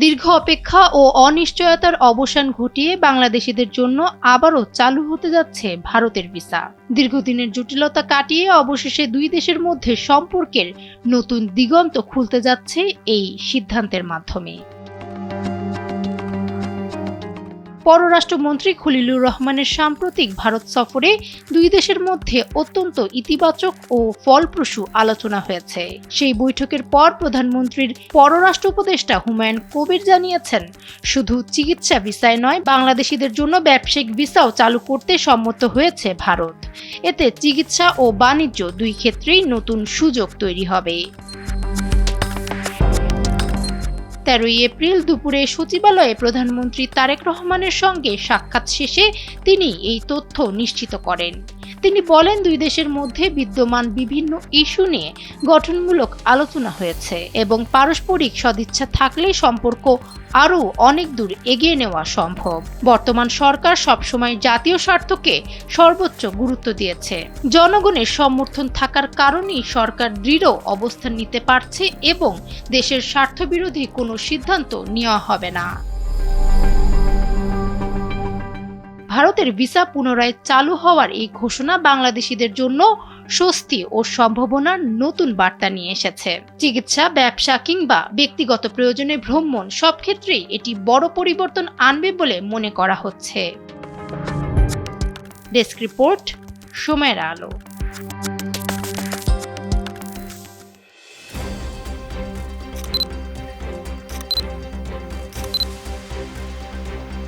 দীর্ঘ অপেক্ষা ও অনিশ্চয়তার অবসান ঘটিয়ে বাংলাদেশিদের জন্য আবারও চালু হতে যাচ্ছে ভারতের ভিসা। দীর্ঘদিনের জটিলতা কাটিয়ে অবশেষে দুই দেশের মধ্যে সম্পর্কের নতুন দিগন্ত খুলতে যাচ্ছে এই সিদ্ধান্তের মাধ্যমে। পররাষ্ট্রমন্ত্রী খলিলুর রহমানের সাম্প্রতিক ভারত সফরে দুই দেশের মধ্যে অত্যন্ত ইতিবাচক ও ফলপ্রসূ আলোচনা হয়েছে। সেই বৈঠকের পর প্রধানমন্ত্রীর পররাষ্ট্র উপদেষ্টা হুমায়ুন কবির জানিয়েছেন, শুধু চিকিৎসা ভিসায় নয়, বাংলাদেশিদের জন্য ব্যবসায়িক ভিসাও চালু করতে সম্মত হয়েছে ভারত। এতে চিকিৎসা ও বাণিজ্য দুই ক্ষেত্রেই নতুন সুযোগ তৈরি হবে। 13 এপ্রিল দুপুরে সচিবালয়ে প্রধানমন্ত্রী তারেক রহমানের সঙ্গে সাক্ষাৎ শেষে তিনি এই তথ্য নিশ্চিত করেন। তিনি বলেন, দুই দেশের মধ্যে বিদ্যমান বিভিন্ন ইস্যু নিয়ে গঠনমূলক আলোচনা হয়েছে এবং পারস্পরিক সদিচ্ছা থাকলে সম্পর্ক আরও অনেক দূর এগিয়ে নেওয়া সম্ভব। বর্তমান সরকার সবসময় জাতীয় স্বার্থকে সর্বোচ্চ গুরুত্ব দিয়েছে। জনগণের সমর্থন থাকার কারণেই সরকার দৃঢ় অবস্থান নিতে পারছে এবং দেশের স্বার্থবিরোধী কোনো সিদ্ধান্ত নেওয়া হবে না। ভারতের ভিসা পুনরায় চালু হওয়ার এই ঘোষণা বাংলাদেশিদের জন্য স্বস্তি ও সম্ভাবনার নতুন বার্তা নিয়ে এসেছে। চিকিৎসা, ব্যবসা কিংবা ব্যক্তিগত প্রয়োজনে ভ্রমণ, সব ক্ষেত্রেই এটি বড় পরিবর্তন আনবে বলে মনে করা হচ্ছে। ডেস্ক রিপোর্ট, সময়ের আলো।